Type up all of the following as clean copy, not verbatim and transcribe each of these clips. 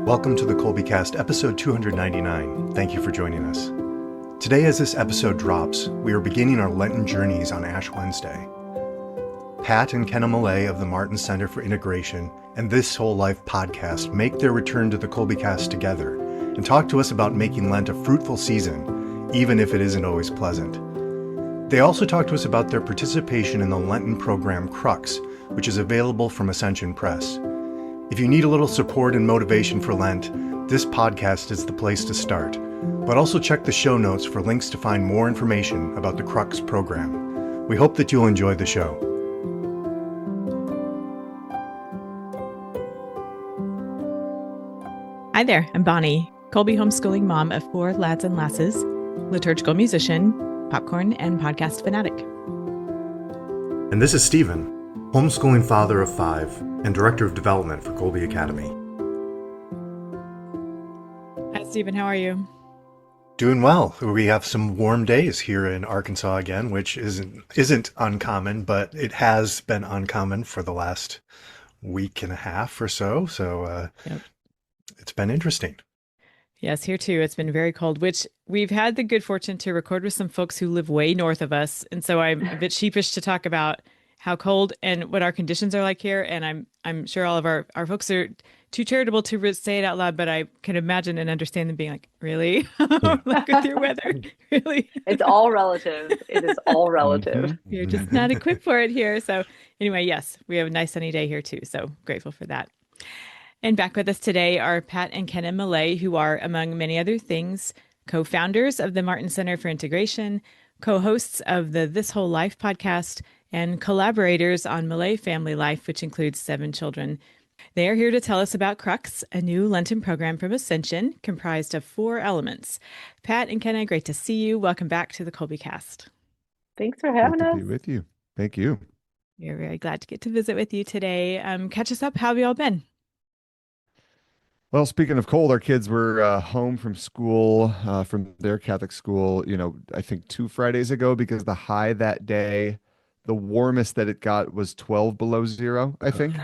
Welcome to the Kolbecast, episode 299. Thank you for joining us. Today, as this episode drops, we are beginning our Lenten journeys on Ash Wednesday. Pat and Kenna Millea of the Martin Center for Integration and This Whole Life podcast make their return to the Kolbecast together and talk to us about making Lent a fruitful season, even if it isn't always pleasant. They also talk to us about their participation in the Lenten program Crux, which is available from Ascension Press. If you need a little support and motivation for Lent, this podcast is the place to start. But also check the show notes for links to find more information about the Crux program. We hope that you'll enjoy the show. Hi there, I'm Bonnie, Kolbe homeschooling mom of 4 lads and lasses, liturgical musician, popcorn and podcast fanatic. And this is Stephen, homeschooling father of 5 and director of development for Kolbe Academy. Hi, Stephen. How are you? Doing well. We have some warm days here in Arkansas again, which isn't uncommon, but it has been uncommon for the last week and a half or so. So Yep. It's been interesting. Yes, here too. It's been very cold, which we've had the good fortune to record with some folks who live way north of us. And so I'm a bit sheepish to talk about how cold and what our conditions are like here. And I'm sure all of our folks are too charitable to say it out loud, but I can imagine and understand them being like, really? Like with your weather, really? It's all relative. It is all relative. You're just not equipped for it here. So anyway, yes, we have a nice sunny day here too. So grateful for that. And back with us today are Pat and Kenna Millea, who are, among many other things, co-founders of the Martin Center for Integration, co-hosts of the This Whole Life podcast, and collaborators on Millea Family Life, which includes 7 children. They are here to tell us about Crux, a new Lenten program from Ascension comprised of 4 elements. Pat and Kenna, great to see you. Welcome back to the Kolbecast. Thanks for having us. Good to be with you. Thank you. We're very glad to get to visit with you today. Catch us up. How have you all been? Well, speaking of cold, our kids were home from school, from their Catholic school, I think 2 Fridays ago, because the high that day, the warmest that it got was 12 below zero, I think.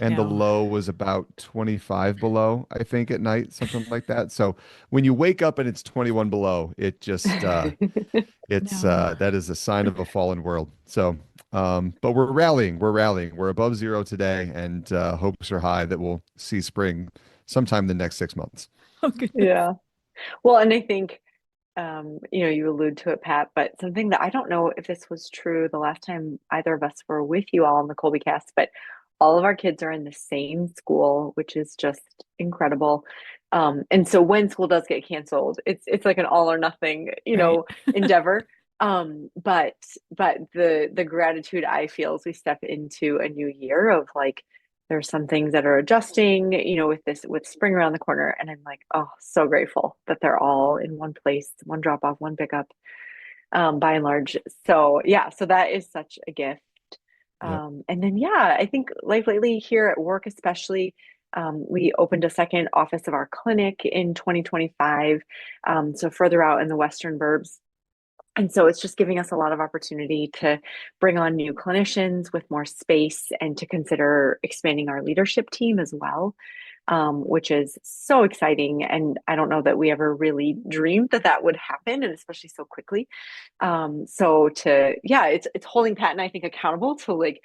And the low was about 25 below, I think, at night, something like that. So when you wake up and it's 21 below, it just, that is a sign of a fallen world. So, but we're rallying. We're above zero today, and hopes are high that we'll see spring sometime in the next 6 months. Oh, goodness. Yeah. Well, and I think, you allude to it, Pat, but something that I don't know if this was true the last time either of us were with you all on the Kolbecast, but all of our kids are in the same school, which is just incredible. And so when school does get canceled, it's like an all or nothing, endeavor. But the gratitude I feel as we step into a new year of like, there's some things that are adjusting, with spring around the corner. And I'm like, oh, so grateful that they're all in one place, one drop off, one pickup, by and large. So yeah, so that is such a gift. And then, I think life lately here at work, especially, we opened a second office of our clinic in 2025. So further out in the Western burbs. And so it's just giving us a lot of opportunity to bring on new clinicians with more space and to consider expanding our leadership team as well, which is so exciting. And I don't know that we ever really dreamed that would happen, and especially so quickly. It's holding Pat and I think accountable to like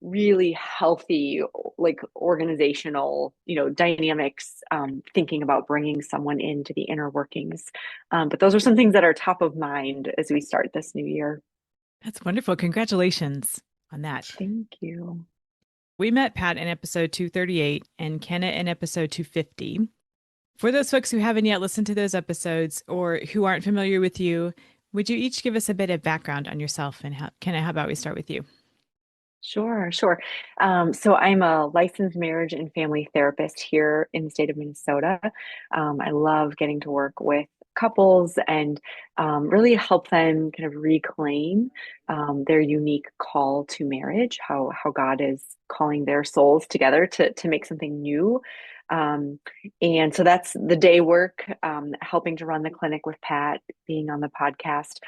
really healthy, like organizational, dynamics, thinking about bringing someone into the inner workings. But those are some things that are top of mind as we start this new year. That's wonderful. Congratulations on that. Thank you. We met Pat in episode 238 and Kenna in episode 250. For those folks who haven't yet listened to those episodes or who aren't familiar with you, would you each give us a bit of background on yourself? And Kenna, how about we start with you? Sure. So I'm a licensed marriage and family therapist here in the state of Minnesota. I love getting to work with couples and really help them kind of reclaim their unique call to marriage, how God is calling their souls together to make something new. And so that's the day work, helping to run the clinic with Pat, being on the podcast,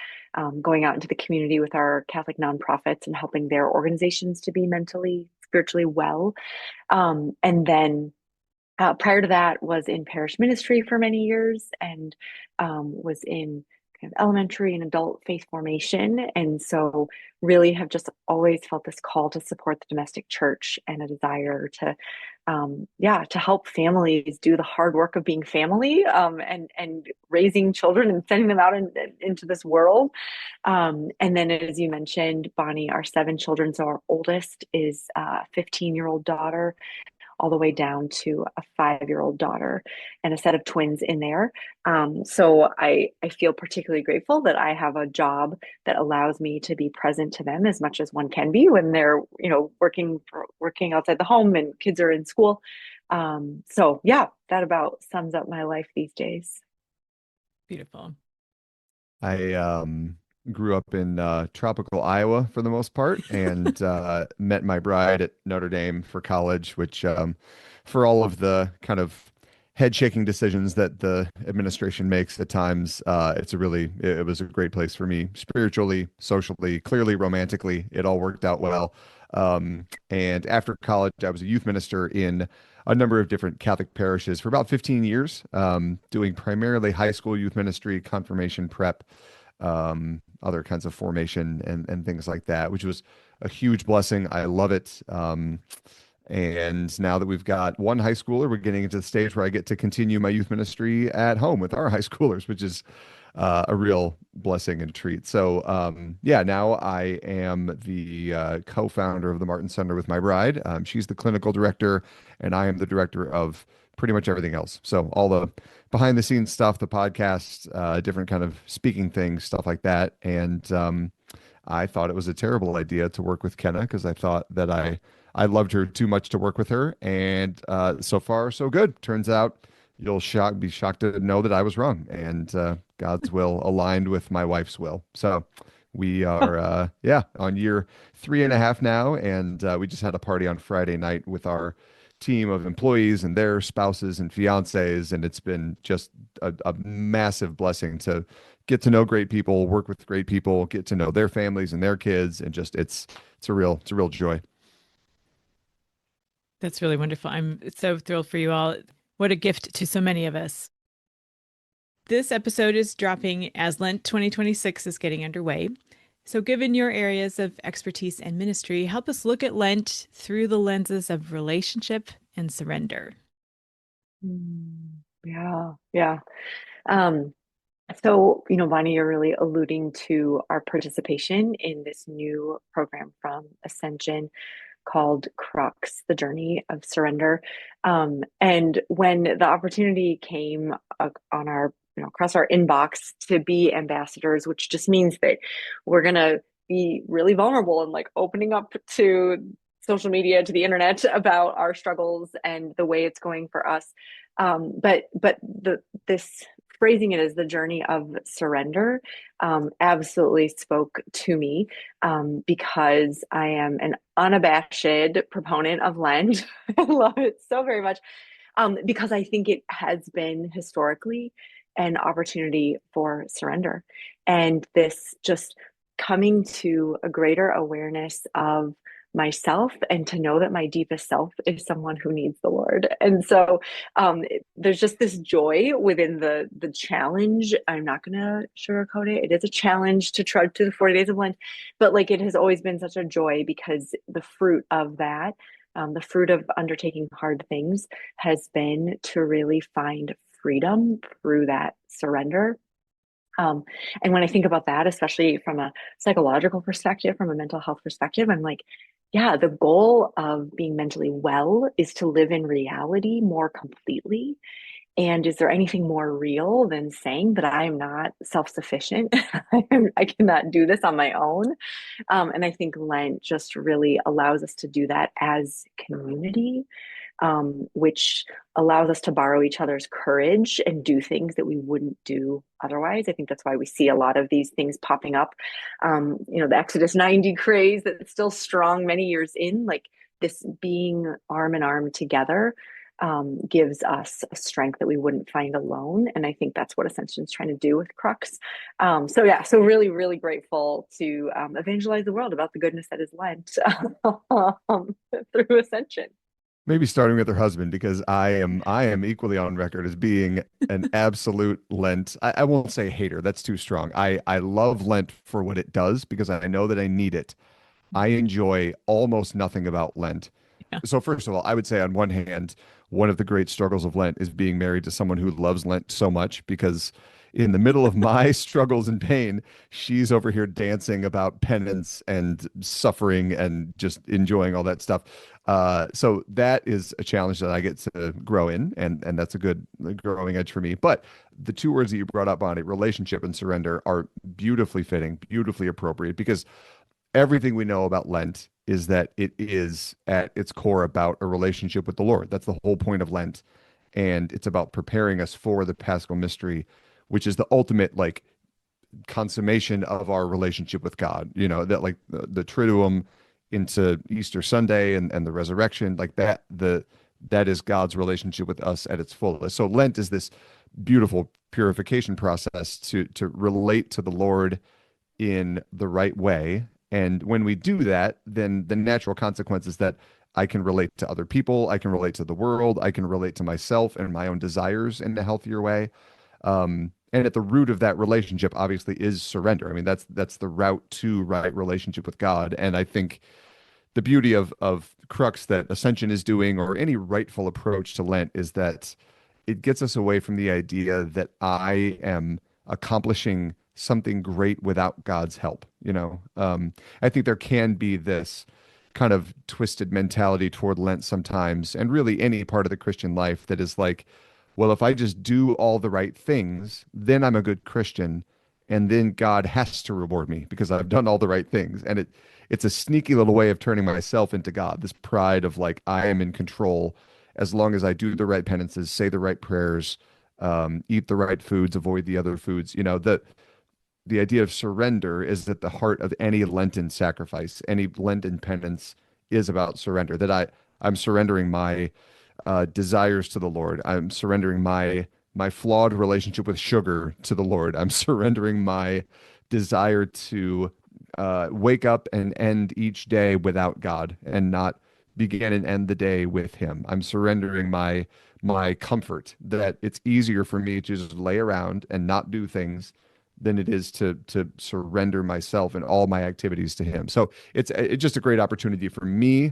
going out into the community with our Catholic nonprofits and helping their organizations to be mentally, spiritually well. And then prior to that was in parish ministry for many years, and was in kind of elementary and adult faith formation. And so really have just always felt this call to support the domestic church, and a desire to to help families do the hard work of being family, and raising children and sending them out into this world. And then, as you mentioned, Bonnie, our 7 children. So our oldest is a 15-year-old daughter, all the way down to a 5-year-old daughter, and a set of twins in there. So I feel particularly grateful that I have a job that allows me to be present to them as much as one can be when they're, working outside the home and kids are in school. So yeah, that about sums up my life these days. Beautiful. I grew up in tropical Iowa for the most part, and met my bride at Notre Dame for college, which for all of the kind of head shaking decisions that the administration makes at times, it was a great place for me spiritually, socially, clearly romantically. It all worked out well. And after college, I was a youth minister in a number of different Catholic parishes for about 15 years, doing primarily high school youth ministry, confirmation prep, other kinds of formation and things like that, which was a huge blessing. I love it. And now that we've got one high schooler, we're getting into the stage where I get to continue my youth ministry at home with our high schoolers, which is a real blessing and treat. So, now I am the co-founder of the Martin Center with my bride. She's the clinical director, and I am the director of pretty much everything else. So all the behind the scenes stuff, the podcasts, different kind of speaking things, stuff like that. And I thought it was a terrible idea to work with Kenna, because I thought that I loved her too much to work with her. And so far, so good. Turns out you'll be shocked to know that I was wrong, and God's will aligned with my wife's will. So we are, on year 3.5 now. And we just had a party on Friday night with our team of employees and their spouses and fiancés. And it's been just a massive blessing to get to know great people, work with great people, get to know their families and their kids. And just, it's a real joy. That's really wonderful. I'm so thrilled for you all. What a gift to so many of us. This episode is dropping as Lent 2026 is getting underway. So given your areas of expertise and ministry, help us look at Lent through the lenses of relationship and surrender. Yeah. So, Bonnie, you're really alluding to our participation in this new program from Ascension called Crux, the Journey of Surrender. And when the opportunity came on our, across our inbox to be ambassadors, which just means that we're going to be really vulnerable and like opening up to social media, to the internet about our struggles and the way it's going for us. But this phrasing it as the journey of surrender absolutely spoke to me, because I am an unabashed proponent of Lent. I love it so very much, because I think it has been historically an opportunity for surrender, and this just coming to a greater awareness of myself, and to know that my deepest self is someone who needs the Lord. And so there's just this joy within the challenge. I'm not going to sugarcoat it. It is a challenge to trudge to the 40 days of Lent, but like it has always been such a joy, because the fruit of that, the fruit of undertaking hard things, has been to really find freedom through that surrender. And when I think about that, especially from a psychological perspective, from a mental health perspective, I'm like, yeah, the goal of being mentally well is to live in reality more completely. And is there anything more real than saying that I am not self-sufficient? I cannot do this on my own. And I think Lent just really allows us to do that as community, which allows us to borrow each other's courage and do things that we wouldn't do otherwise. I think that's why we see a lot of these things popping up. The Exodus 90 craze that's still strong many years in, like this being arm in arm together, gives us a strength that we wouldn't find alone. And I think that's what Ascension is trying to do with Crux. So really, really grateful to evangelize the world about the goodness that is Lent through Ascension. Maybe starting with her husband, because I am equally on record as being an absolute Lent. I won't say hater. That's too strong. I love Lent for what it does because I know that I need it. I enjoy almost nothing about Lent. Yeah. So first of all, I would say on one hand, one of the great struggles of Lent is being married to someone who loves Lent so much, because in the middle of my struggles and pain, she's over here dancing about penance and suffering and just enjoying all that stuff. So that is a challenge that I get to grow in, and that's a good growing edge for me. But the two words that you brought up, Bonnie, relationship and surrender, are beautifully fitting, beautifully appropriate, because everything we know about Lent is that it is at its core about a relationship with the Lord. That's the whole point of Lent. And it's about preparing us for the Paschal mystery, which is the ultimate like consummation of our relationship with God. You know, that like the Triduum into Easter Sunday and the resurrection, like that is God's relationship with us at its fullest. So Lent is this beautiful purification process to relate to the Lord in the right way. And when we do that, then the natural consequence is that I can relate to other people, I can relate to the world, I can relate to myself and my own desires in a healthier way. And at the root of that relationship, obviously, is surrender. I mean, that's the route to right relationship with God. And I think the beauty of Crux that Ascension is doing, or any rightful approach to Lent, is that it gets us away from the idea that I am accomplishing something great without God's help. I think there can be this kind of twisted mentality toward Lent sometimes, and really any part of the Christian life, that is like, well, if I just do all the right things, then I'm a good Christian, and then God has to reward me because I've done all the right things. And it's a sneaky little way of turning myself into God, this pride of like, I am in control as long as I do the right penances, say the right prayers, eat the right foods, avoid the other foods. The idea of surrender is at the heart of any Lenten sacrifice. Any Lenten penance is about surrender. I'm surrendering my desires to the Lord. I'm surrendering my flawed relationship with sugar to the Lord. I'm surrendering my desire to wake up and end each day without God and not begin and end the day with Him. I'm surrendering my comfort, that it's easier for me to just lay around and not do things than it is to surrender myself and all my activities to Him. So it's just a great opportunity for me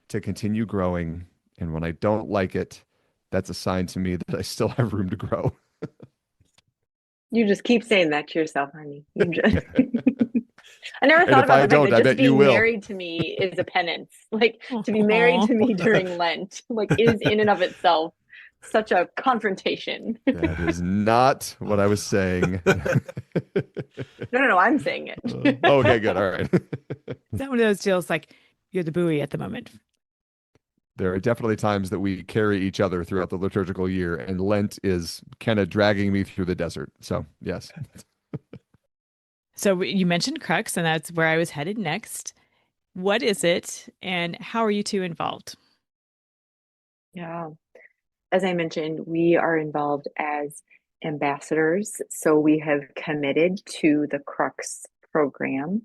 to continue growing. And when I don't like it, that's a sign to me that I still have room to grow. You just keep saying that to yourself, honey. You just I never And thought if about I the fact don't, that I just bet you being will. married to me is a penance. Like to be married to me during Lent, like is in and of itself such a confrontation. That is not what I was saying. No, I'm saying it. Okay, good. All right. Is that one of those deals like you're the buoy at the moment? There are definitely times that we carry each other throughout the liturgical year, and Lent is kind of dragging me through the desert. So, yes. So you mentioned Crux, and that's where I was headed next. What is it, and how are you two involved? Yeah. As I mentioned, we are involved as ambassadors. So we have committed to the Crux program,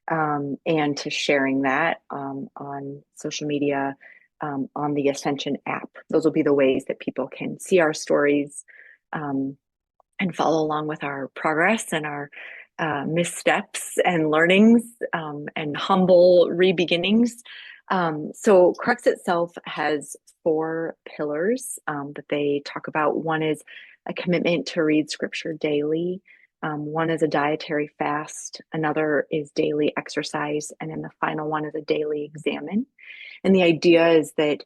and to sharing that on social media, on the Ascension app. Those will be the ways that people can see our stories, and follow along with our progress and our missteps and learnings, and humble re-beginnings. So Crux itself has 4 pillars that they talk about. One is a commitment to read scripture daily. One is a dietary fast. Another is daily exercise. And then the final one is a daily examine. And the idea is that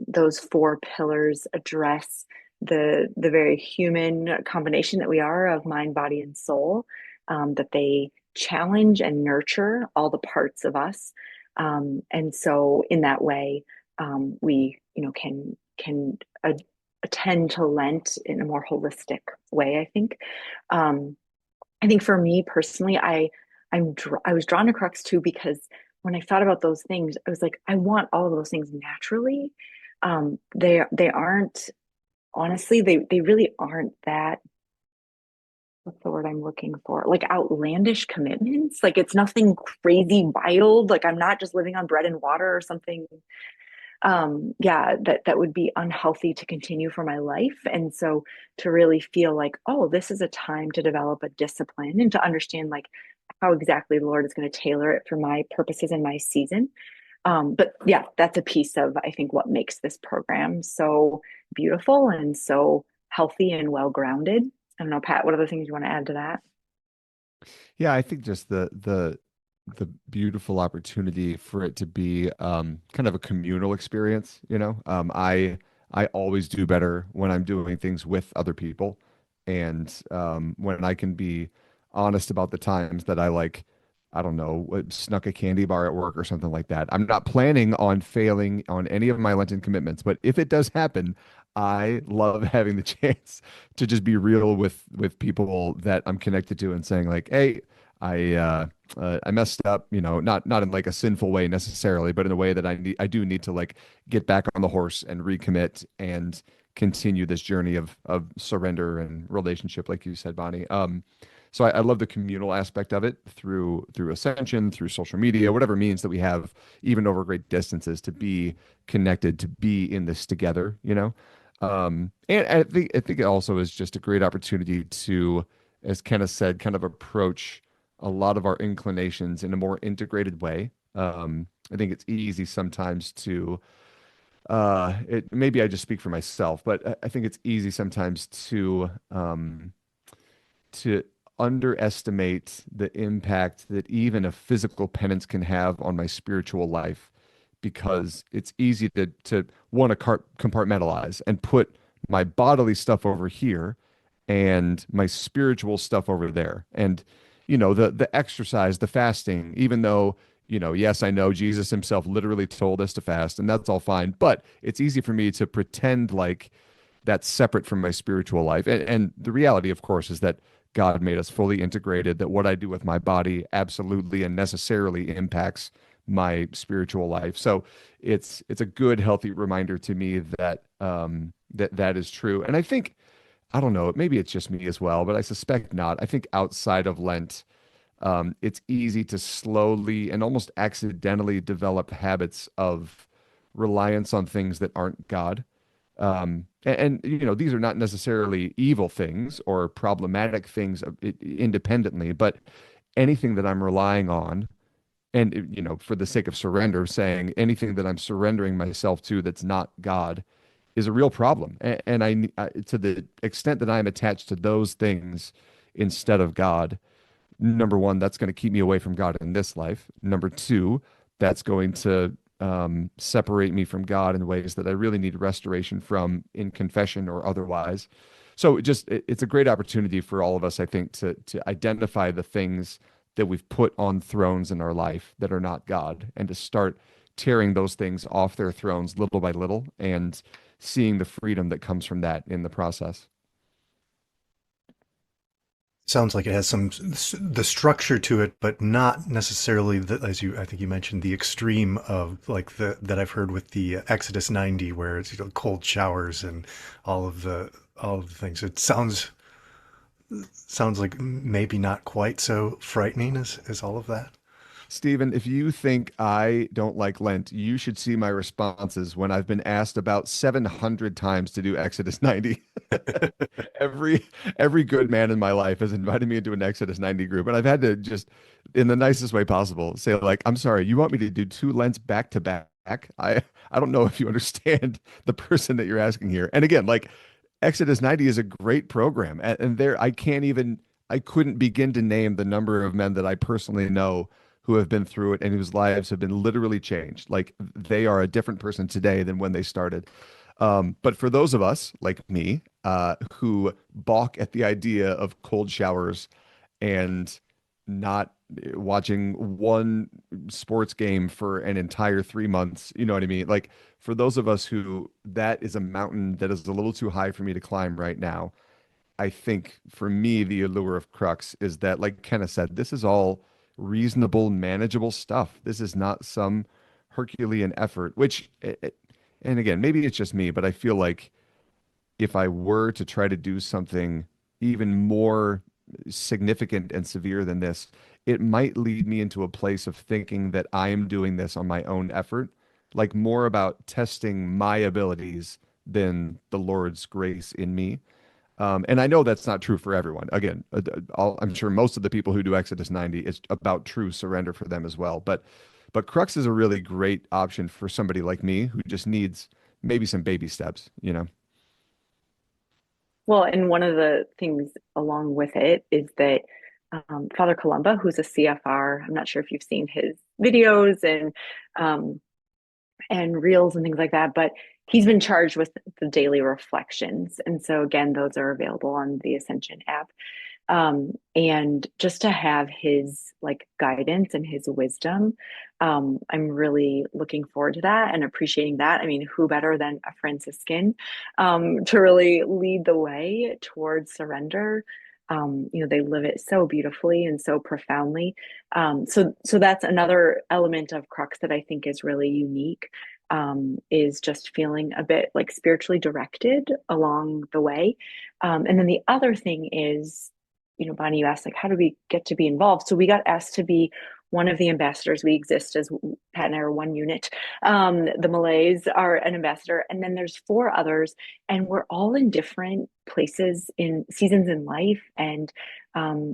those 4 pillars address the very human combination that we are of mind, body, and soul, that they challenge and nurture all the parts of us. And so in that way, we can attend to Lent in a more holistic way, I think. I think for me personally, I was drawn to Crux too, because when I thought about those things, I was like, I want all of those things naturally. They aren't, honestly, they really aren't that, what's the word I'm looking for? Like outlandish commitments. Like it's nothing crazy wild. Like I'm not just living on bread and water or something yeah, that would be unhealthy to continue for my life. And so to really feel like, oh, this is a time to develop a discipline and to understand like how exactly the Lord is going to tailor it for my purposes and my season. But yeah, that's a piece of, I think, what makes this program so beautiful and so healthy and well grounded. I don't know, Pat, what other things you want to add to that? Yeah, I think just the beautiful opportunity for it to be kind of a communal experience, you know. I always do better when I'm doing things with other people, and when I can be honest about the times that I like, I don't know, snuck a candy bar at work or something like that. I'm not planning on failing on any of my Lenten commitments, but if it does happen, I love having the chance to just be real with people that I'm connected to and saying like, hey, I messed up, you know, not in like a sinful way necessarily, but in a way that I do need to like get back on the horse and recommit and continue this journey of surrender and relationship, like you said, Bonnie. So I love the communal aspect of it through Ascension, through social media, whatever means that we have, even over great distances, to be connected, to be in this together, you know. And I think it also is just a great opportunity to, as Kenna said, kind of approach a lot of our inclinations in a more integrated way. I think it's easy sometimes to it maybe I just speak for myself, but I think it's easy sometimes to underestimate the impact that even a physical penance can have on my spiritual life, because it's easy to want to compartmentalize and put my bodily stuff over here and my spiritual stuff over there. And you know, the exercise, the fasting, even though, you know, yes, I know Jesus himself literally told us to fast, and that's all fine, but it's easy for me to pretend like that's separate from my spiritual life. And the reality, of course, is that God made us fully integrated, that what I do with my body absolutely and necessarily impacts my spiritual life. So it's a good, healthy reminder to me that that is true. And I think, I don't know, maybe it's just me as well, but I suspect not. I think outside of Lent, it's easy to slowly and almost accidentally develop habits of reliance on things that aren't God. You know, these are not necessarily evil things or problematic things independently, but anything that I'm relying on, and you know, for the sake of surrender, saying anything that I'm surrendering myself to that's not God is a real problem. And to the extent that I'm attached to those things instead of God, number one, that's going to keep me away from God in this life. Number two, that's going to separate me from God in ways that I really need restoration from in confession or otherwise. So it's a great opportunity for all of us, I think, to identify the things that we've put on thrones in our life that are not God, and to start tearing those things off their thrones little by little and seeing the freedom that comes from that in the process. Sounds like it has some the structure to it, but not necessarily the, as you I think you mentioned, the extreme of like the that I've heard with the Exodus 90, where it's, you know, cold showers and all of the things. It sounds like maybe not quite so frightening as all of that. Stephen, if you think I don't like Lent, you should see my responses when I've been asked about 700 times to do Exodus 90. Every every good man in my life has invited me into an Exodus 90 group, and I've had to just, in the nicest way possible, say like, "I'm sorry, you want me to do two Lents back to back? I don't know if you understand the person that you're asking here." And again, like Exodus 90 is a great program, and there I couldn't begin to name the number of men that I personally know who have been through it and whose lives have been literally changed. Like they are a different person today than when they started. But for those of us like me, who balk at the idea of cold showers and not watching one sports game for an entire 3 months, you know what I mean? Like for those of us who that is a mountain that is a little too high for me to climb right now, I think for me, the allure of Crux is that, like Kenna said, this is all reasonable, manageable stuff. This is not some Herculean effort, and again, maybe it's just me, but I feel like if I were to try to do something even more significant and severe than this, it might lead me into a place of thinking that I am doing this on my own effort like more about testing my abilities than the Lord's grace in me. And I know that's not true for everyone. Again, I'm sure most of the people who do Exodus 90, it's about true surrender for them as well. But Crux is a really great option for somebody like me who just needs maybe some baby steps, you know? Well, and one of the things along with it is that Father Columba, who's a CFR, I'm not sure if you've seen his videos um, and reels and things like that, but he's been charged with the daily reflections. And so again, those are available on the Ascension app. And just to have his like guidance and his wisdom, I'm really looking forward to that and appreciating that. I mean, who better than a Franciscan to really lead the way towards surrender? They live it so beautifully and so profoundly. So that's another element of Crux that I think is really unique. Is just feeling a bit like spiritually directed along the way. And then the other thing is, Bonnie, you asked, like, how do we get to be involved? So we got asked to be one of the ambassadors. We exist as Pat and I are one unit. The Malays are an ambassador, and then there's four others, and we're all in different places in seasons in life. And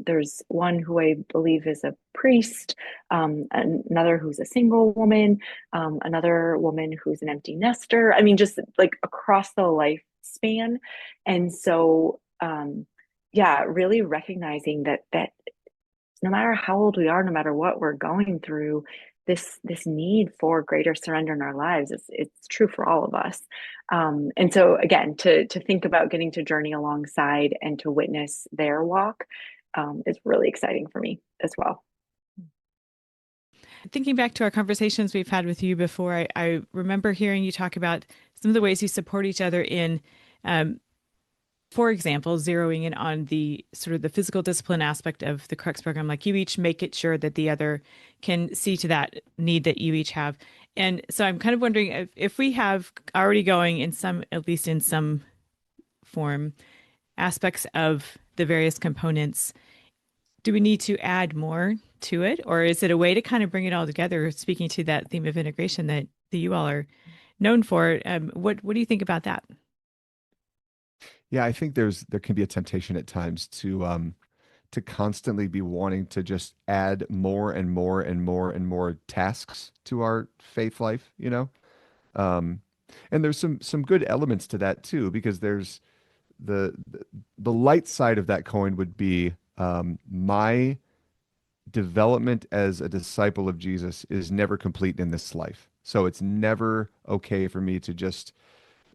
there's one who I believe is a priest, another who's a single woman, another woman who's an empty nester. I mean, just like across the lifespan. And so, yeah, really recognizing that no matter how old we are, no matter what we're going through, this need for greater surrender in our lives, it's true for all of us. And so again, to think about getting to journey alongside and to witness their walk is really exciting for me as well. Thinking back to our conversations we've had with you before, I remember hearing you talk about some of the ways you support each other in, for example, zeroing in on the sort of the physical discipline aspect of the Crux program. Like you each make it sure that the other can see to that need that you each have. And so I'm kind of wondering if we have already going in some, at least in some form, aspects of the various components, do we need to add more to it? Or is it a way to kind of bring it all together, speaking to that theme of integration that you all are known for? What do you think about that? Yeah, I think there can be a temptation at times to constantly be wanting to just add more and more and more and more tasks to our faith life, you know? Um, and there's some good elements to that too, because there's the light side of that coin would be my development as a disciple of Jesus is never complete in this life. So it's never okay for me to just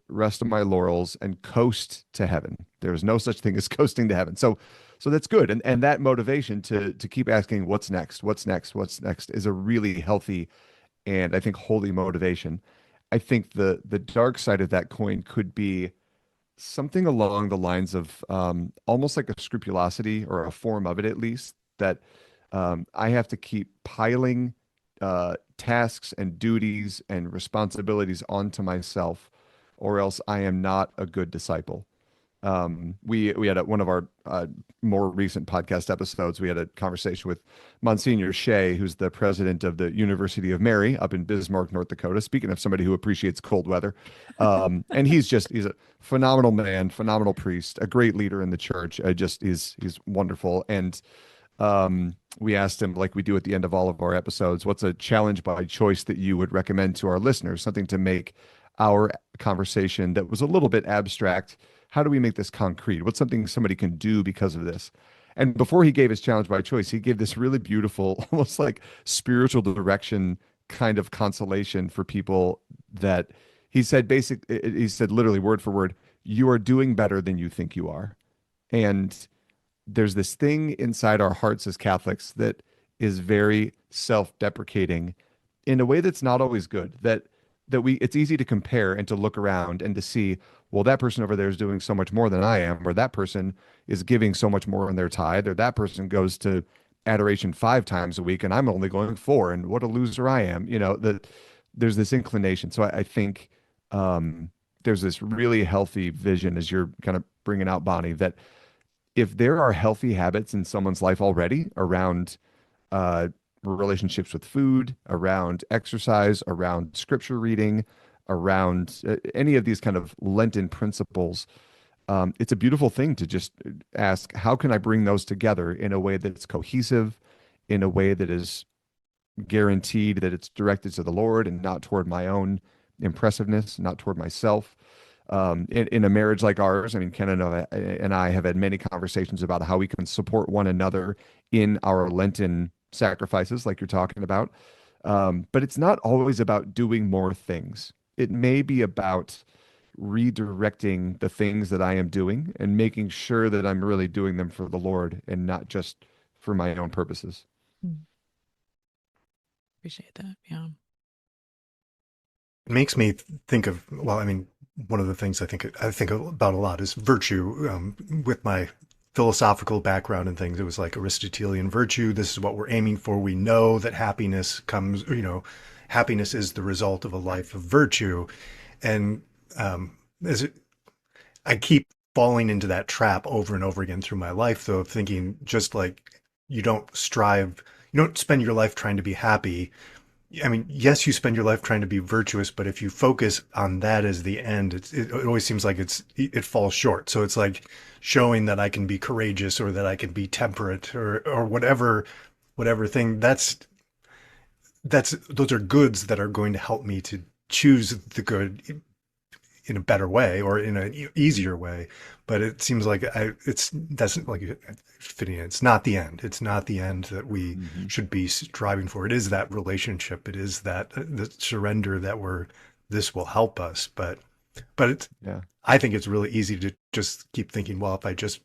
rest on my laurels and coast to heaven. There's no such thing as coasting to heaven. So that's good. And that motivation to keep asking what's next, what's next, what's next is a really healthy and I think holy motivation. I think the dark side of that coin could be something along the lines of almost like a scrupulosity or a form of it at least that I have to keep piling tasks and duties and responsibilities onto myself, or else I am not a good disciple. We had one of our more recent podcast episodes. We had a conversation with Msgr Shea, who's the president of the University of Mary up in Bismarck, North Dakota. Speaking of somebody who appreciates cold weather, and he's a phenomenal man, phenomenal priest, a great leader in the church. He's wonderful. And we asked him, like we do at the end of all of our episodes, what's a challenge by choice that you would recommend to our listeners? Something to make our conversation that was a little bit abstract. How do we make this concrete? What's something somebody can do because of this? And before he gave his challenge by choice, he gave this really beautiful, almost like spiritual direction kind of consolation for people that he said he said literally word for word, you are doing better than you think you are. And there's this thing inside our hearts as Catholics that is very self-deprecating in a way that's not always good, that it's easy to compare and to look around and to see, well, that person over there is doing so much more than I am, or that person is giving so much more in their tithe, or that person goes to adoration 5 times a week and I'm only going 4, and what a loser I am. There's this inclination. So I think there's this really healthy vision, as you're kind of bringing out, Bonnie, that if there are healthy habits in someone's life already around relationships with food, around exercise, around scripture reading, around any of these kind of Lenten principles. It's a beautiful thing to just ask, how can I bring those together in a way that's cohesive, in a way that is guaranteed that it's directed to the Lord and not toward my own impressiveness, not toward myself. In a marriage like ours, I mean, Ken and I have had many conversations about how we can support one another in our Lenten sacrifices, like you're talking about. But it's not always about doing more things. It may be about redirecting the things that I am doing and making sure that I'm really doing them for the Lord and not just for my own purposes. Appreciate that. Yeah. It makes me think of, well, I mean, one of the things I think about a lot is virtue. With my philosophical background and things, it was like Aristotelian virtue. This is what we're aiming for. We know that happiness comes, happiness is the result of a life of virtue. And I keep falling into that trap over and over again through my life, though, of thinking just like you don't spend your life trying to be happy. I mean, yes, you spend your life trying to be virtuous, but if you focus on that as the end, it always seems like it falls short. So it's like showing that I can be courageous or that I can be temperate or whatever thing. Those are goods that are going to help me to choose the good in a better way or in an easier way. But it seems like that's like fitting. It's not the end. It's not the end that we should be striving for. It is that relationship. It is that the surrender this will help us. But I think it's really easy to just keep thinking, well, if I just,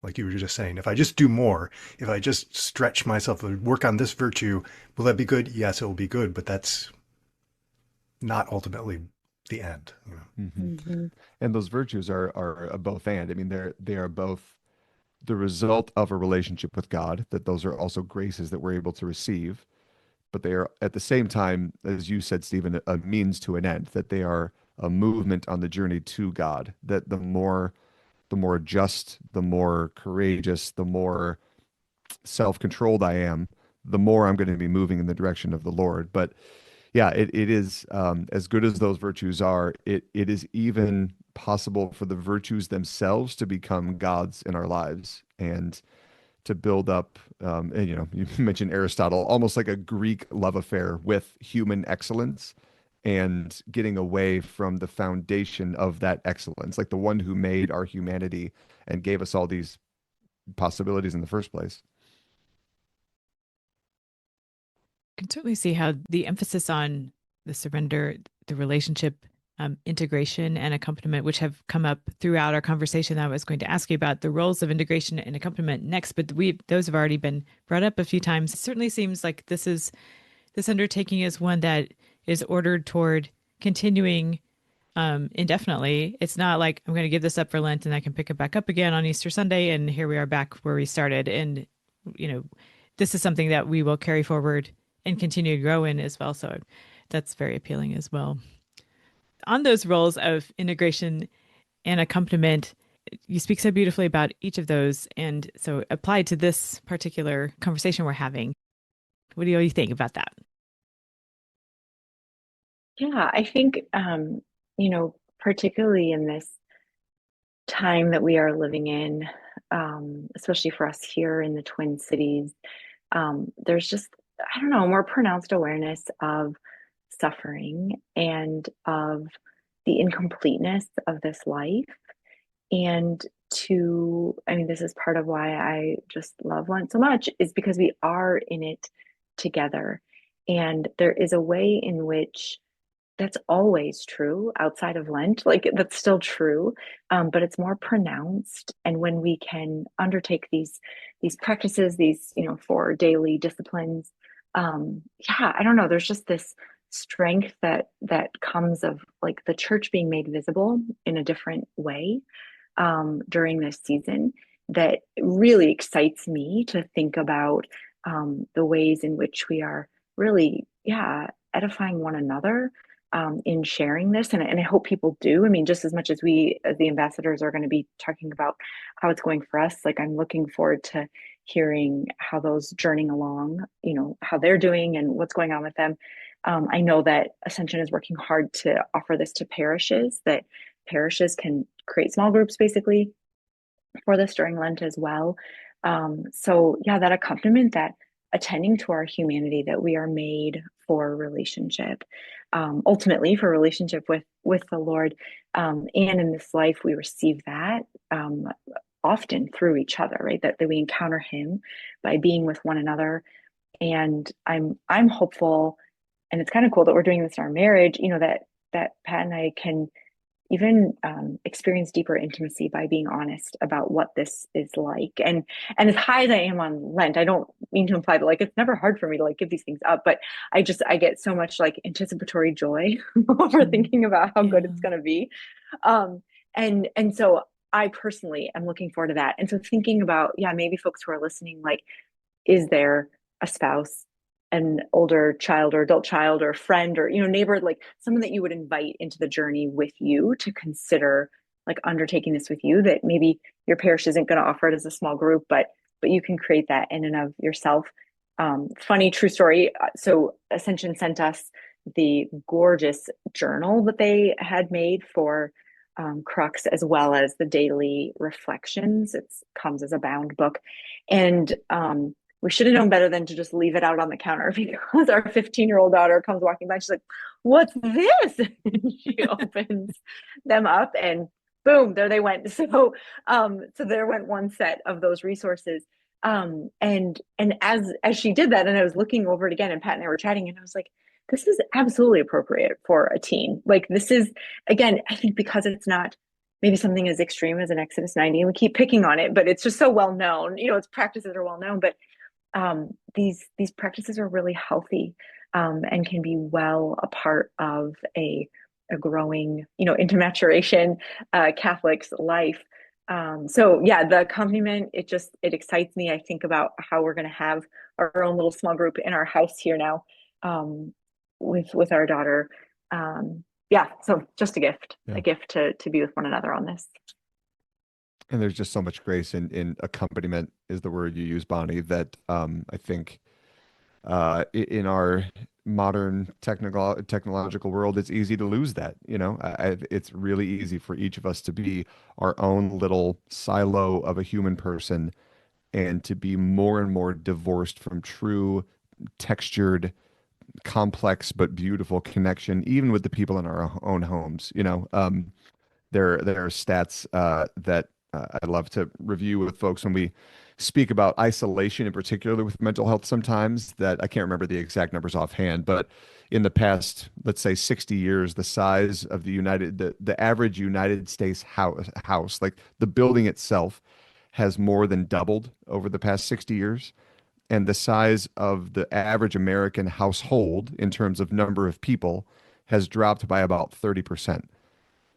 like you were just saying, if I just do more, if I just stretch myself and work on this virtue, will that be good? Yes, it will be good. But that's not ultimately the end. And those virtues are a both and. I mean, they are both the result of a relationship with God, that those are also graces that we're able to receive, but they are at the same time, as you said, Stephen, a means to an end, that they are a movement on the journey to God, that the more just, the more courageous, the more self-controlled I am, the more I'm going to be moving in the direction of the Lord. But yeah, it is as good as those virtues are, it is even possible for the virtues themselves to become gods in our lives and to build up, and you mentioned Aristotle, almost like a Greek love affair with human excellence and getting away from the foundation of that excellence, like the one who made our humanity and gave us all these possibilities in the first place. Can certainly see how the emphasis on the surrender, the relationship, integration, and accompaniment, which have come up throughout our conversation. I was going to ask you about the roles of integration and accompaniment next, but those have already been brought up a few times. It certainly seems like this undertaking is one that is ordered toward continuing indefinitely. It's not like I'm going to give this up for Lent and I can pick it back up again on Easter Sunday, and here we are back where we started. And this is something that we will carry forward and continue to grow in as well. So that's very appealing as well. On those roles of integration and accompaniment, you speak so beautifully about each of those. And so applied to this particular conversation we're having, what do you think about that? Yeah, I think, particularly in this time that we are living in, especially for us here in the Twin Cities, there's just, I don't know, a more pronounced awareness of suffering and of the incompleteness of this life. And this is part of why I just love Lent so much, is because we are in it together. And there is a way in which that's always true outside of Lent, like that's still true, but it's more pronounced. And when we can undertake these practices, these 4 daily disciplines, I don't know, there's just this strength that comes of like the church being made visible in a different way during this season that really excites me to think about the ways in which we are really, edifying one another in sharing this. And I hope people do. I mean, just as much as we, as the ambassadors, are going to be talking about how it's going for us, like I'm looking forward to hearing how those journeying along, how they're doing and what's going on with them. I know that Ascension is working hard to offer this to parishes, that parishes can create small groups basically for this during Lent as well. So yeah, that accompaniment, that attending to our humanity, that we are made for relationship, ultimately for relationship with the Lord, and in this life we receive that often through each other, right? That we encounter Him by being with one another, and I'm hopeful, and it's kind of cool that we're doing this in our marriage. That Pat and I can even experience deeper intimacy by being honest about what this is like. And as high as I am on Lent, I don't mean to imply that like it's never hard for me to like give these things up, but I get so much like anticipatory joy over thinking about how good it's going to be. And so I personally am looking forward to that. And so thinking about, maybe folks who are listening, like, is there a spouse, an older child or adult child or friend or neighbor, like someone that you would invite into the journey with you to consider like undertaking this with you, that maybe your parish isn't going to offer it as a small group, but you can create that in and of yourself. Funny true story. So Ascension sent us the gorgeous journal that they had made for Crux, as well as the daily reflections. It comes as a bound book, and we should have known better than to just leave it out on the counter, because our 15-year-old daughter comes walking by. She's like, "What's this?" And she opens them up, and boom, there they went. So there went one set of those resources. And as she did that, and I was looking over it again, and Pat and I were chatting, and I was like, this is absolutely appropriate for a teen. Like, this is, again, I think because it's not maybe something as extreme as an Exodus 90, and we keep picking on it, but it's just so well known. Its practices are well known, but these practices are really healthy, and can be well a part of a growing, into maturation, Catholic's life. So yeah, the accompaniment, it excites me. I think about how we're going to have our own little small group in our house here now, with our daughter. So just a gift to be with one another on this. And there's just so much grace in accompaniment is the word you use, Bonnie, that I think in our modern technological world, it's easy to lose that. It's really easy for each of us to be our own little silo of a human person, and to be more and more divorced from true, textured, complex but beautiful connection, even with the people in our own homes. There are stats that I love to review with folks when we speak about isolation, in particular with mental health sometimes, that I can't remember the exact numbers offhand, but in the past, let's say 60 years, the size of the average United States house, like the building itself, has more than doubled over the past 60 years. And the size of the average American household in terms of number of people has dropped by about 30%.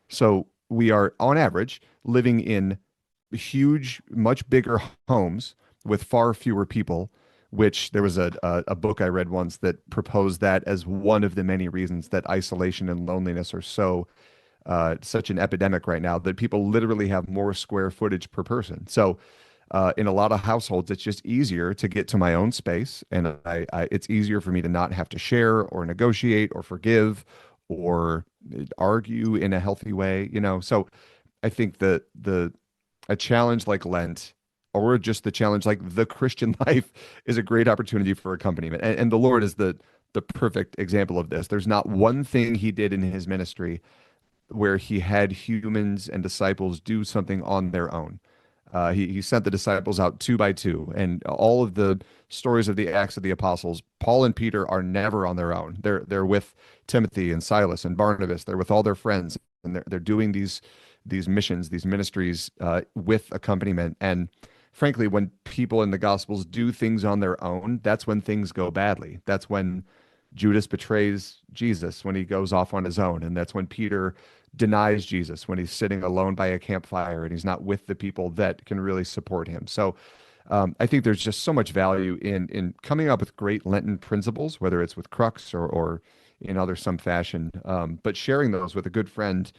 So we are, on average, living in huge, much bigger homes with far fewer people, which there was a book I read once that proposed that as one of the many reasons that isolation and loneliness are such an epidemic right now, that people literally have more square footage per person. So in a lot of households, it's just easier to get to my own space, and it's easier for me to not have to share or negotiate or forgive or argue in a healthy way. So I think that a challenge like Lent, or just the challenge like the Christian life, is a great opportunity for accompaniment. And the Lord is the perfect example of this. There's not one thing he did in his ministry where he had humans and disciples do something on their own. He sent the disciples out two by two, and all of the stories of the Acts of the Apostles, Paul and Peter are never on their own. They're with Timothy and Silas and Barnabas. They're with all their friends, and they're doing these missions, these ministries with accompaniment. And frankly, when people in the Gospels do things on their own, that's when things go badly. That's when Judas betrays Jesus, when he goes off on his own, and that's when Peter denies Jesus, when he's sitting alone by a campfire and he's not with the people that can really support him. So I think there's just so much value in coming up with great Lenten principles, whether it's with Crux or in some fashion, but sharing those with a good friend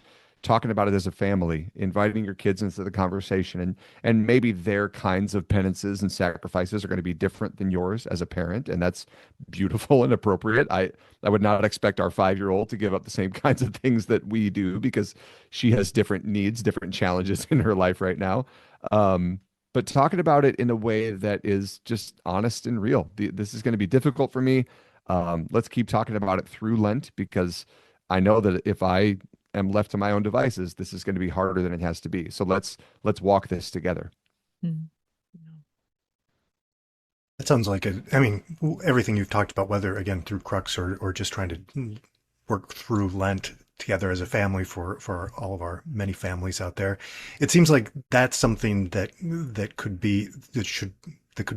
talking about it as a family, inviting your kids into the conversation, and maybe their kinds of penances and sacrifices are going to be different than yours as a parent, and that's beautiful and appropriate. I would not expect our 5-year-old to give up the same kinds of things that we do because she has different needs, different challenges in her life right now. But talking about it in a way that is just honest and real. This is going to be difficult for me. Let's keep talking about it through Lent, because I know that if I am left to my own devices, this is going to be harder than it has to be. So let's walk this together. Mm. That sounds like I mean, everything you've talked about, whether again through Crux or just trying to work through Lent together as a family for all of our many families out there. It seems like that's something that could be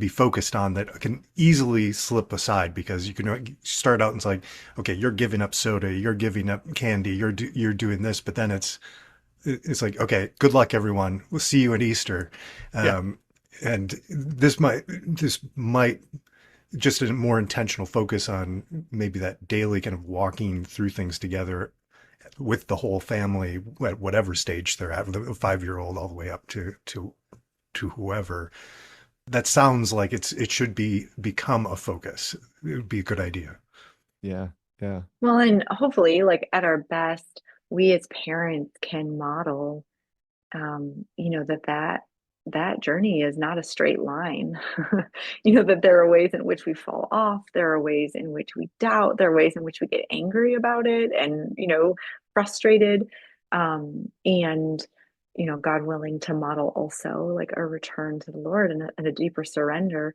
focused on, that can easily slip aside, because you can start out and it's like, okay, you're giving up soda, you're giving up candy, you're doing this, but then it's like, okay, good luck everyone, we'll see you at Easter. And this might just a more intentional focus on maybe that daily kind of walking through things together with the whole family at whatever stage they're at, the 5-year-old all the way up to whoever. That sounds like it should become a focus. It would be a good idea. Yeah. Yeah. Well, and hopefully, like at our best, we as parents can model, that journey is not a straight line. That there are ways in which we fall off, there are ways in which we doubt, there are ways in which we get angry about it and, frustrated. And God willing to model also like a return to the Lord and a deeper surrender.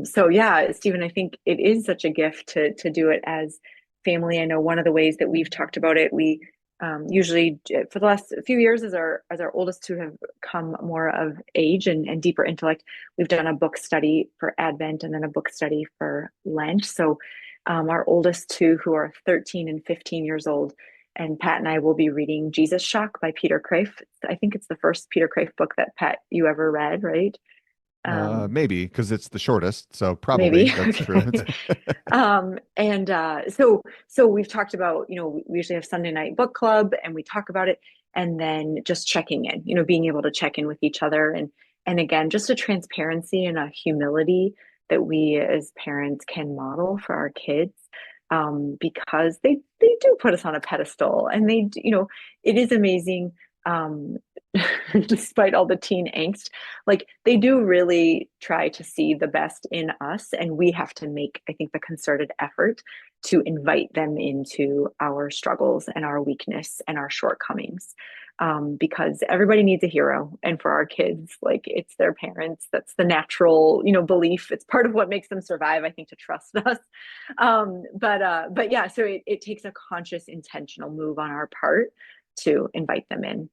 So yeah, Stephen, I think it is such a gift to do it as family. I know one of the ways that we've talked about it, we usually for the last few years, as our oldest two have come more of age and deeper intellect, we've done a book study for Advent and then a book study for Lent. So our oldest two, who are 13 and 15 years old, and Pat and I will be reading Jesus Shock by Peter Craiff. I think it's the first Peter Craiff book that, Pat, you ever read, right? Maybe because it's the shortest, so probably Maybe. that's Okay. true. So we've talked about, we usually have Sunday night book club and we talk about it, and then just checking in, being able to check in with each other, and again, just a transparency and a humility that we as parents can model for our kids, because they do put us on a pedestal, and it is amazing. Despite all the teen angst, like they do really try to see the best in us, and we have to make, I think, the concerted effort to invite them into our struggles and our weakness and our shortcomings, because everybody needs a hero, and for our kids, like it's their parents. That's the natural, belief. It's part of what makes them survive, I think, to trust us. But yeah, so it takes a conscious, intentional move on our part to invite them in.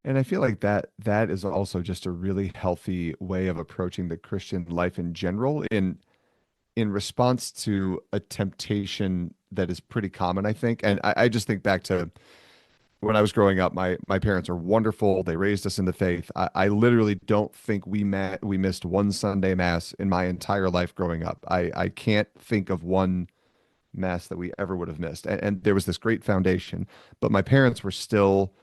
And I feel like that is also just a really healthy way of approaching the Christian life in general, in response to a temptation that is pretty common, I think. And I just think back to when I was growing up. My parents are wonderful. They raised us in the faith. I literally don't think we missed one Sunday mass in my entire life growing up. I can't think of one mass that we ever would have missed. And there was this great foundation, but my parents were still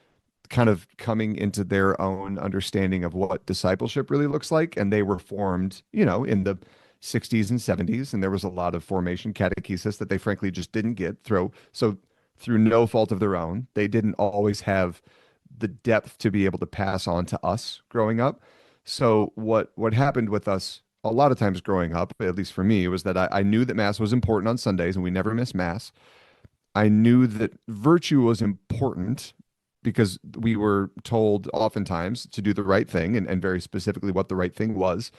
kind of coming into their own understanding of what discipleship really looks like. And they were formed, in the 60s and 70s. And there was a lot of formation catechesis that they frankly just didn't get through. So through no fault of their own, they didn't always have the depth to be able to pass on to us growing up. So what happened with us a lot of times growing up, at least for me, was that I knew that Mass was important on Sundays and we never missed Mass. I knew that virtue was important because we were told oftentimes to do the right thing, and very specifically what the right thing was.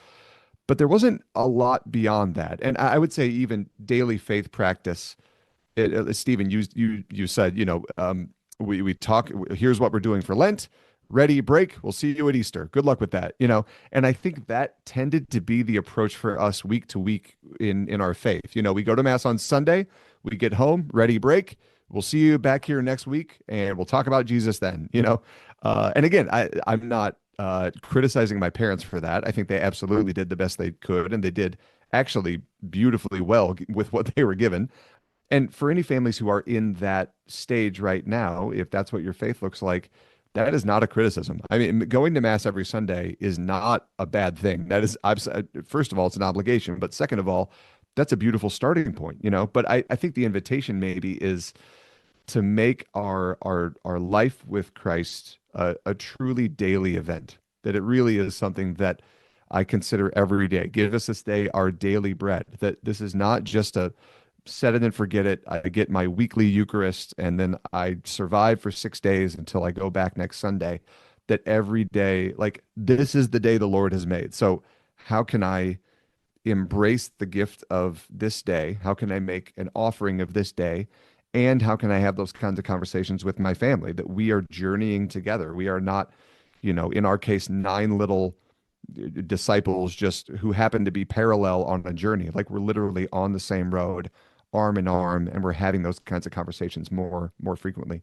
But there wasn't a lot beyond that. And I would say even daily faith practice, Stephen, you said, we talk, here's what we're doing for Lent. Ready, break. We'll see you at Easter. Good luck with that. And I think that tended to be the approach for us week to week in our faith. We go to Mass on Sunday, we get home, ready, break. We'll see you back here next week, and we'll talk about Jesus then. And again, I'm not criticizing my parents for that. I think they absolutely did the best they could, and they did actually beautifully well with what they were given. And for any families who are in that stage right now, if that's what your faith looks like, that is not a criticism. I mean, going to mass every Sunday is not a bad thing. That is, first of all, it's an obligation, but second of all, that's a beautiful starting point, you know. But I think the invitation maybe is to make our life with Christ a truly daily event. That it really is something that I consider every day. Give us this day our daily bread. That this is not just a set it and forget it. I get my weekly Eucharist and then I survive for 6 days until I go back next Sunday. That every day, like this is the day the Lord has made. So how can I embrace the gift of this day? How can I make an offering of this day? And how can I have those kinds of conversations with my family that we are journeying together? We are not, in our case, 9 little disciples just who happen to be parallel on a journey. Like we're literally on the same road, arm in arm, and we're having those kinds of conversations more frequently.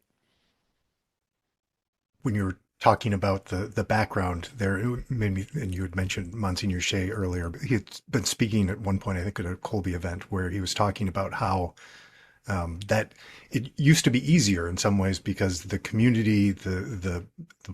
When you were talking about the background there, it made me, and you had mentioned Monsignor Shea earlier, but he had been speaking at one point, I think, at a Kolbe event where he was talking about how that it used to be easier in some ways because the community, the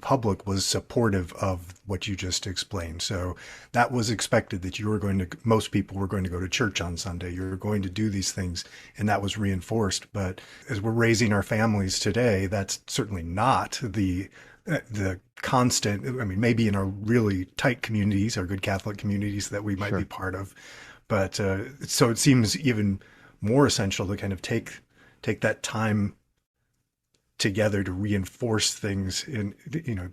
public was supportive of what you just explained. So that was expected that most people were going to go to church on Sunday. You were going to do these things, and that was reinforced. But as we're raising our families today, that's certainly not the constant. I mean, maybe in our really tight communities, our good Catholic communities that we might be part of, but so it seems even more essential to kind of take that time together to reinforce things in,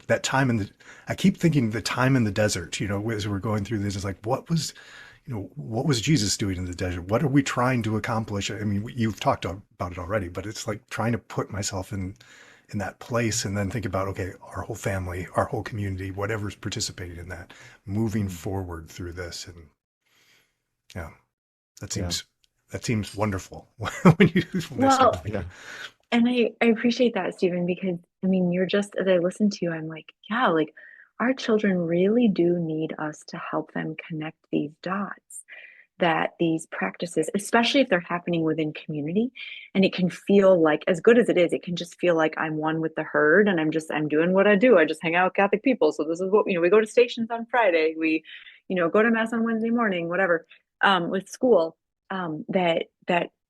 that time I keep thinking the time in the desert, as we're going through this, is like, what was Jesus doing in the desert? What are we trying to accomplish? I mean, you've talked about it already, but it's like trying to put myself in that place and then think about, okay, our whole family, our whole community, whatever's participating in that, moving forward through this. And yeah, that seems wonderful when you Well, start thinking. and I appreciate that, Stephen, because I mean, you're just, as I listen to you, I'm like, yeah, like our children really do need us to help them connect these dots, that these practices, especially if they're happening within community, and it can feel like, as good as it is, it can just feel like I'm one with the herd and I'm doing what I do. I just hang out with Catholic people. So this is what, we go to stations on Friday. We, go to mass on Wednesday morning, whatever, with school,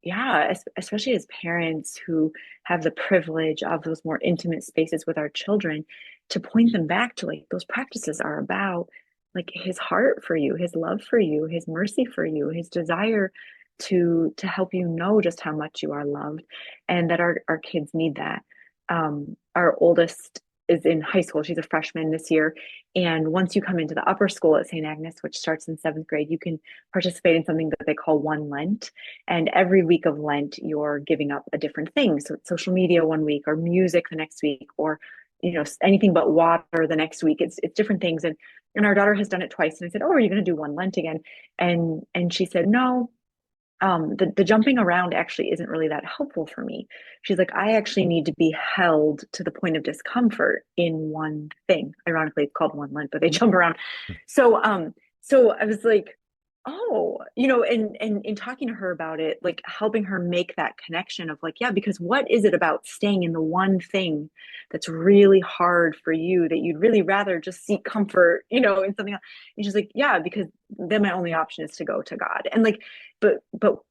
yeah, especially as parents who have the privilege of those more intimate spaces with our children, to point them back to like those practices are about like his heart for you, his love for you, his mercy for you, his desire to help you know just how much you are loved, and that our kids need that. Our oldest is in high school. She's a freshman this year. And once you come into the upper school at St. Agnes, which starts in 7th grade, you can participate in something that they call One Lent. And every week of Lent, you're giving up a different thing. So it's social media one week, or music the next week, or anything but water the next week. It's different things. And our daughter has done it twice. And I said, "Oh, are you going to do One Lent again?" And she said, "No, the jumping around actually isn't really that helpful for me." She's like, "I actually need to be held to the point of discomfort in one thing." Ironically, it's called One Lent, but they jump around. So I was like, oh, and in talking to her about it, like helping her make that connection of like, yeah, because what is it about staying in the one thing that's really hard for you that you'd really rather just seek comfort, in something else? And she's like, yeah, because then my only option is to go to God. And like, but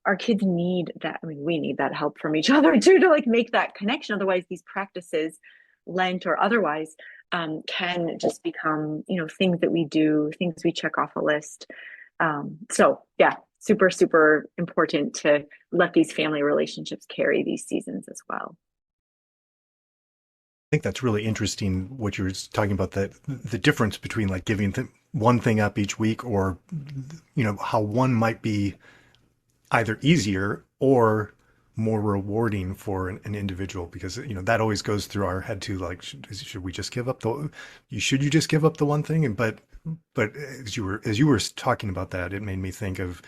our kids need that. I mean, we need that help from each other too, to like make that connection. Otherwise, these practices, Lent or otherwise, can just become, things that we do, things we check off a list. So yeah, super, super important to let these family relationships carry these seasons as well. I think that's really interesting what you were talking about, the difference between like giving one thing up each week, or how one might be either easier or more rewarding for an individual, because that always goes through our head too, like should we just give up you just give up the one thing? And but as you were talking about that, it made me think of,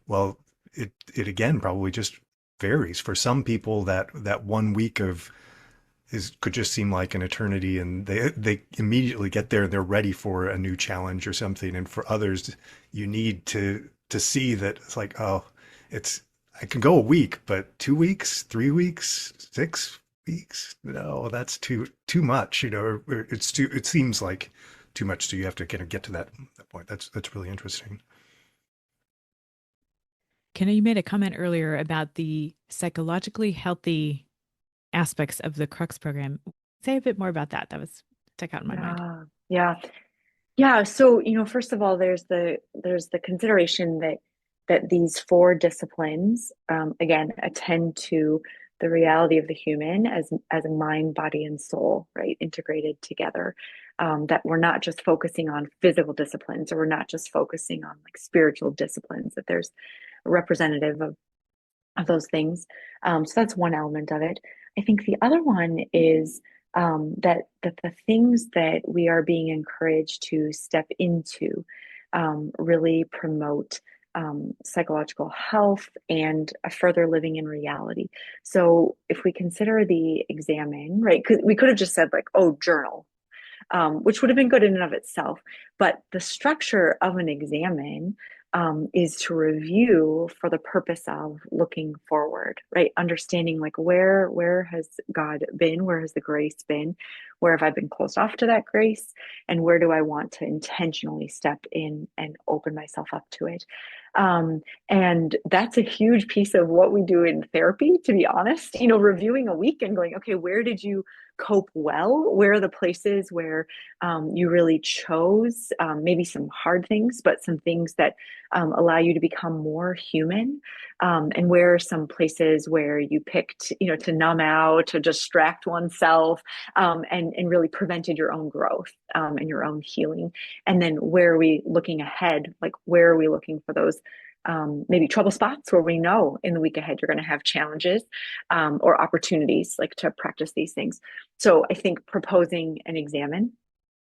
well, it again probably just varies. For some people, that 1 week could just seem like an eternity, and they immediately get there and they're ready for a new challenge or something. And for others, you need to see that it's like, oh, I could go a week, but 2 weeks, 3 weeks, 6 weeks, no, that's too much. It seems like too much. So you have to kind of get to that point. That's really interesting. Kenna, you made a comment earlier about the psychologically healthy aspects of the Crux program. Say a bit more about that. That was stuck out in my mind. Yeah. Yeah. So, first of all, there's the consideration that these four disciplines, again, attend to the reality of the human as a mind, body, and soul, right? Integrated together. That we're not just focusing on physical disciplines, or we're not just focusing on like spiritual disciplines, that there's a representative of those things. So that's one element of it. I think the other one is that the things that we are being encouraged to step into really promote psychological health and a further living in reality. So if we consider the examine, right, because we could have just said like, oh, journal, which would have been good in and of itself. But the structure of an examine is to review for the purpose of looking forward, right? Understanding like where has God been? Where has the grace been? Where have I been closed off to that grace? And where do I want to intentionally step in and open myself up to it? And that's a huge piece of what we do in therapy, to be honest, reviewing a week and going, okay, where did you cope well? Where are the places where you really chose maybe some hard things, but some things that allow you to become more human? And where are some places where you picked, to numb out, to distract oneself, and really prevented your own growth and your own healing? And then where are we looking ahead? Like, where are we looking for those maybe trouble spots where we know in the week ahead you're going to have challenges or opportunities like to practice these things? So I think proposing an examine,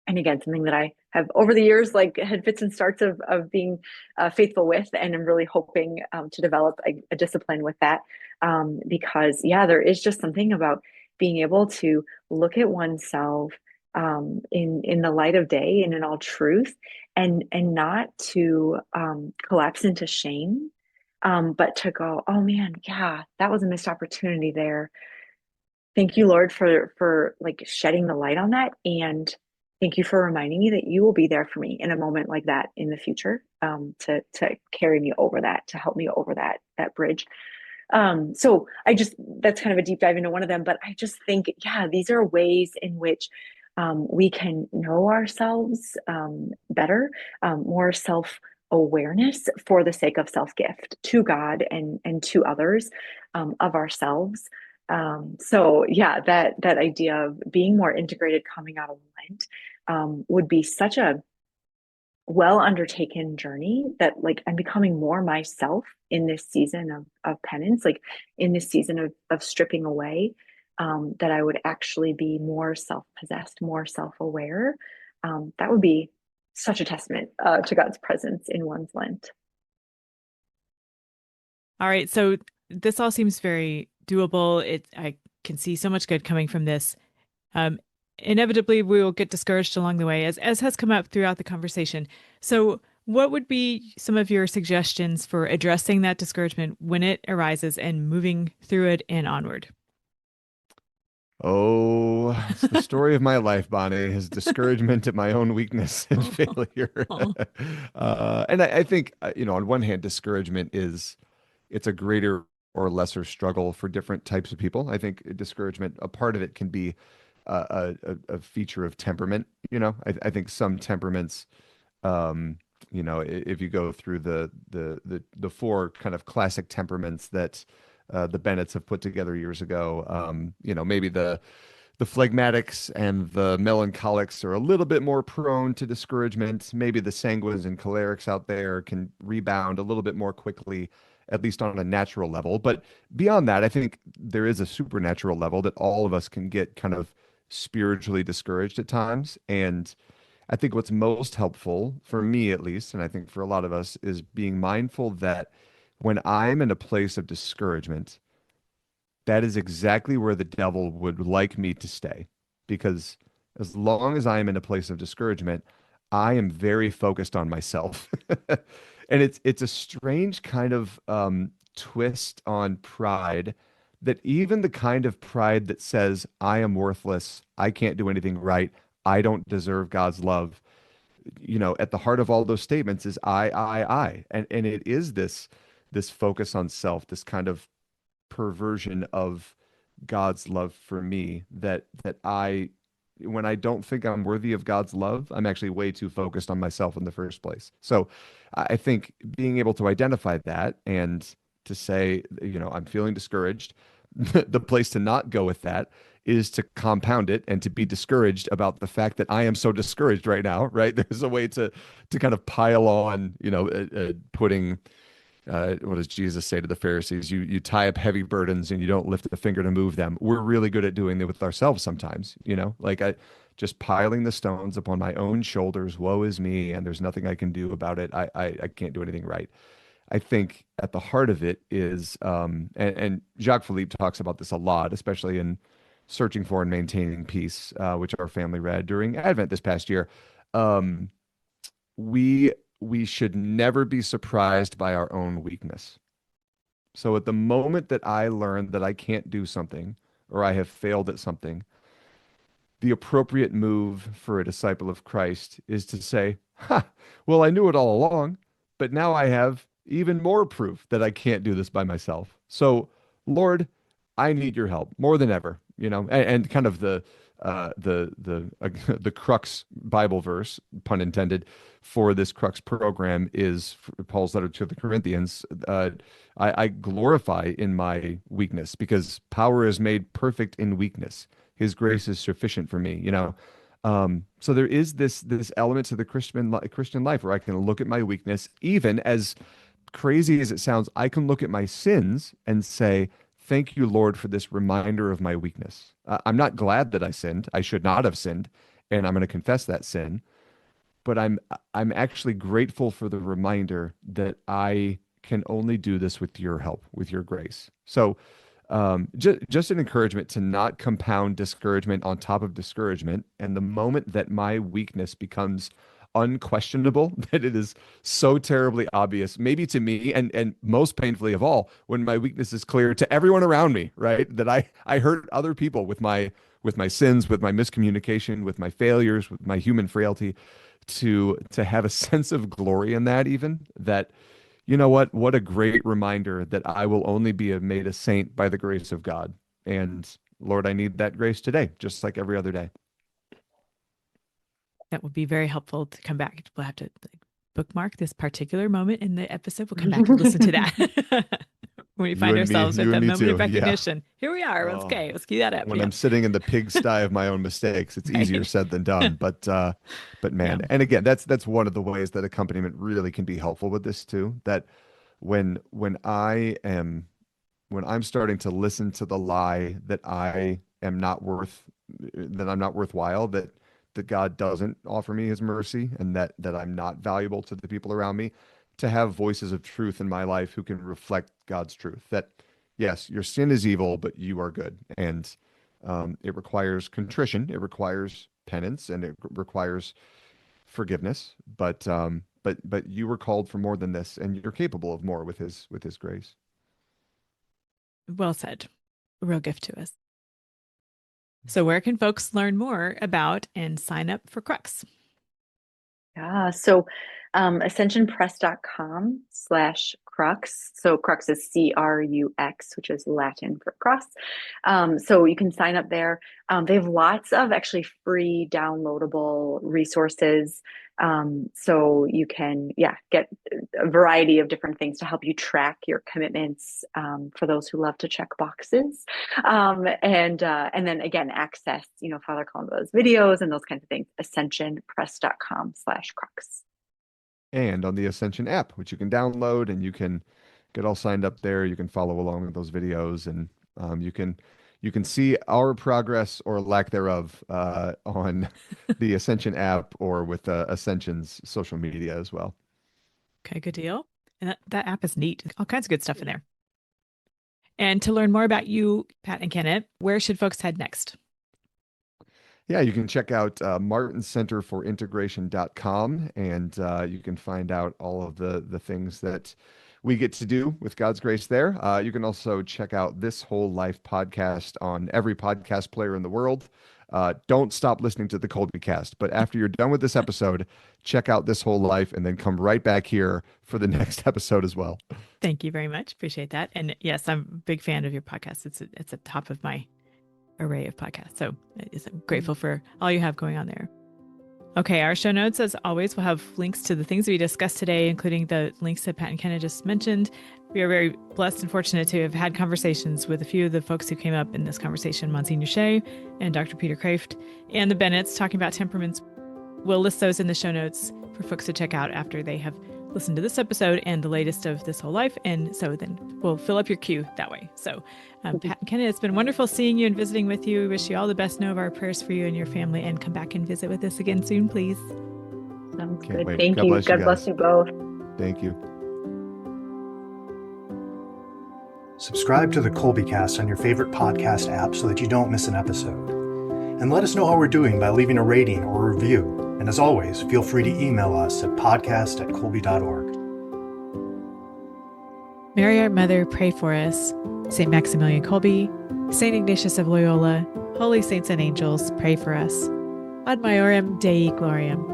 and again, something that I have over the years, like had fits and starts of being faithful with, and I'm really hoping to develop a discipline with that, because there is just something about being able to look at oneself in the light of day and in all truth, and not to collapse into shame, but to go, oh man, yeah, that was a missed opportunity there. Thank you, Lord, for like shedding the light on that. And thank you for reminding me that you will be there for me in a moment like that in the future, to carry me over that, to help me over that bridge. So that's kind of a deep dive into one of them, but I just think, these are ways in which we can know ourselves better, more self-awareness for the sake of self-gift to God and to others, of ourselves. That idea of being more integrated coming out of Lent would be such a well undertaken journey, that like I'm becoming more myself in this season of penance, like in this season of stripping away, that I would actually be more self-possessed, more self-aware. That would be such a testament to God's presence in one's Lent. All right. So this all seems very doable. I can see so much good coming from this. Inevitably, we will get discouraged along the way, as has come up throughout the conversation. So what would be some of your suggestions for addressing that discouragement when it arises and moving through it and onward? Oh, it's the story of my life, Bonnie, is discouragement at my own weakness and failure. And I think, on one hand, discouragement it's a greater or lesser struggle for different types of people. I think discouragement, a part of it can be a feature of temperament. I think some temperaments, if you go through the four kind of classic temperaments that the Bennetts have put together years ago, maybe the phlegmatics and the melancholics are a little bit more prone to discouragement. Maybe the sanguines and cholerics out there can rebound a little bit more quickly, at least on a natural level. But beyond that, I think there is a supernatural level that all of us can get kind of spiritually discouraged at times. And I think what's most helpful for me, at least, and I think for a lot of us, is being mindful that when I'm in a place of discouragement, that is exactly where the devil would like me to stay. Because as long as I am in a place of discouragement, I am very focused on myself. And it's a strange kind of twist on pride, that even the kind of pride that says, I am worthless, I can't do anything right, I don't deserve God's love, at the heart of all those statements is I. And it is this focus on self, this kind of perversion of God's love for me, that when I don't think I'm worthy of God's love, I'm actually way too focused on myself in the first place. So I think being able to identify that and to say, I'm feeling discouraged, the place to not go with that is to compound it and to be discouraged about the fact that I am so discouraged right now, right? There's a way to kind of pile on, putting what does Jesus say to the Pharisees? You tie up heavy burdens and you don't lift a finger to move them. We're really good at doing that with ourselves sometimes, like I just piling the stones upon my own shoulders. Woe is me, and there's nothing I can do about it. I can't do anything right. I think at the heart of it is, and Jacques Philippe talks about this a lot, especially in Searching for and Maintaining Peace, which our family read during Advent this past year. We should never be surprised by our own weakness. So at the moment that I learn that I can't do something or I have failed at something, the appropriate move for a disciple of Christ is to say, well, I knew it all along, but now I have even more proof that I can't do this by myself. So, Lord, I need your help more than ever, and kind of the Crux Bible verse, pun intended, for this Crux program is Paul's letter to the Corinthians. I glorify in my weakness, because power is made perfect in weakness. His grace is sufficient for me, So there is this element to the Christian life where I can look at my weakness, even as crazy as it sounds. I can look at my sins and say, thank you, Lord, for this reminder of my weakness. I'm not glad that I sinned. I should not have sinned, and I'm going to confess that sin. But I'm actually grateful for the reminder that I can only do this with your help, with your grace. So just an encouragement to not compound discouragement on top of discouragement. And the moment that my weakness becomes unquestionable, that it is so terribly obvious, maybe to me, and most painfully of all, when my weakness is clear to everyone around me, right? That I hurt other people with my sins, with my miscommunication, with my failures, with my human frailty, to have a sense of glory in that, even that, what a great reminder that I will only be made a saint by the grace of God. And Lord, I need that grace today, just like every other day. That would be very helpful to come back. We'll have to bookmark this particular moment in the episode. We'll come back and listen to that when we find ourselves at that moment of recognition. Yeah. Here we are. Okay, let's key that up. When I'm sitting in the pigsty of my own mistakes, it's easier said than done. But man, and again, that's one of the ways that accompaniment really can be helpful with this too. That when I'm starting to listen to the lie that I'm not worthwhile, that God doesn't offer me his mercy, and that I'm not valuable to the people around me, to have voices of truth in my life who can reflect God's truth. That yes, your sin is evil, but you are good. And it requires contrition, it requires penance, and it requires forgiveness. But you were called for more than this, and you're capable of more with his grace. Well said. A real gift to us. So where can folks learn more about and sign up for Crux? Yeah, so ascensionpress.com/Crux. So Crux is Crux, which is Latin for cross. So you can sign up there. They have lots of actually free downloadable resources. So you can, get a variety of different things to help you track your commitments, for those who love to check boxes. And then again, access, Father Columbo's videos and those kinds of things, ascensionpress.com/Crux. And on the Ascension app, which you can download, and you can get all signed up there. You can follow along with those videos, and you can see our progress or lack thereof on the Ascension app or with Ascension's social media as well. Okay, good deal. And that app is neat. All kinds of good stuff in there. And to learn more about you, Pat and Kenna, where should folks head next? Yeah, you can check out martincenterforintegration.com, and you can find out all of the things that we get to do with God's grace there. You can also check out This Whole Life podcast on every podcast player in the world. Don't stop listening to the Kolbecast, but after you're done with this episode, check out This Whole Life and then come right back here for the next episode as well. Thank you very much. Appreciate that. And yes, I'm a big fan of your podcast. It's a top of my array of podcasts. So I'm grateful for all you have going on there. Okay, our show notes, as always, will have links to the things we discussed today, including the links that Pat and Kenna just mentioned. We are very blessed and fortunate to have had conversations with a few of the folks who came up in this conversation, Msgr. Shea and Dr. Peter Kraft, and the Bennetts talking about temperaments. We'll list those in the show notes for folks to check out after they have listened to this episode and the latest of This Whole Life. And so then we'll fill up your queue that way. So Pat and Kenna, it's been wonderful seeing you and visiting with you. We wish you all the best. Know of our prayers for you and your family, and come back and visit with us again soon, please. Sounds Can't good. wait. Thank God you. bless you God guys. bless you both. Thank you. Subscribe to the Kolbecast on your favorite podcast app so that you don't miss an episode. And let us know how we're doing by leaving a rating or a review. And as always, feel free to email us at podcast@kolbe.org. Mary, our Mother, pray for us. St. Maximilian Kolbe, St. Ignatius of Loyola, holy saints and angels, pray for us. Ad Maiorem Dei Gloriam.